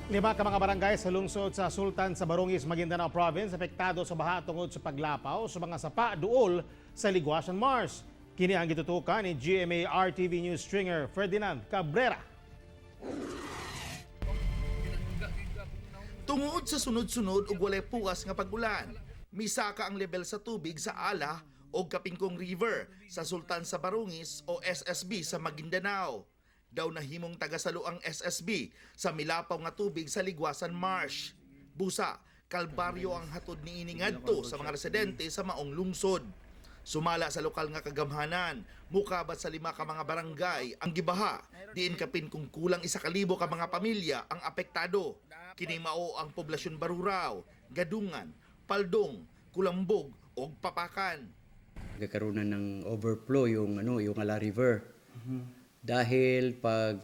Lima ka mga barangay sa lungsod sa Sultan sa Barangis, Maguindanao Province apektado sa baha tungod sa paglapaw sa mga sapa duol sa Liguasan Mars. Kini ang gitutukan ni GMA RTV News stringer Ferdinand Cabrera. Tungod sa sunod-sunod ug walay pukas nga pag-ulan, misaka ang level sa tubig sa Ala o Kapingkong River sa Sultan sa Barangis o SSB sa Maguindanao. Daw nahimong tagasalo ang SSB sa milapaw nga tubig sa Liguasan Marsh. Busa, kalbaryo ang hatod ni ngadto sa mga residente sa maong lungsod. Sumala sa lokal nga kagamhanan, mukabat sa 5 ka mga barangay ang gibaha, diin kapin kung kulang 1,000 ka mga pamilya ang apektado. Kini mao ang poblasyon Baruraw, Gadungan, Paldong, Kulambog ug Papakan. Nagkaroon na ng overflow yung Ala River. Dahil pag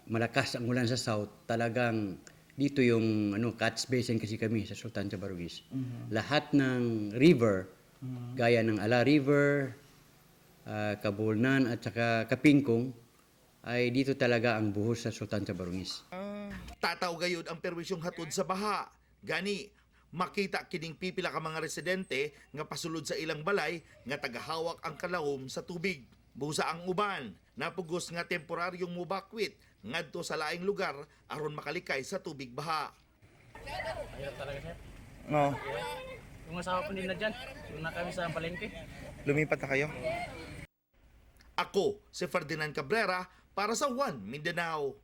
malakas ang ulan sa south, talagang dito yung catch basin kasi kami sa Sultan sa Barangis. Lahat ng river, gaya ng Ala River, Kabulnan at saka Kapingkong, ay dito talaga ang buhos sa Sultan sa Barangis. Tataw gayud ang perwisyong hatod sa baha. Gani, makita kining pipila ka mga residente nga pasulod sa ilang balay nga tagahawak ang kalawom sa tubig. Busa ang uban, napugos nga temporaryong mubakwit ngadto sa laing lugar aron makalikay sa tubig baha. Hirap talaga, sir. No, Yung asawa ko nila dyan, yung na kami sa palengke. lumipat na kayo. Ako, si Ferdinand Cabrera para sa One Mindanao.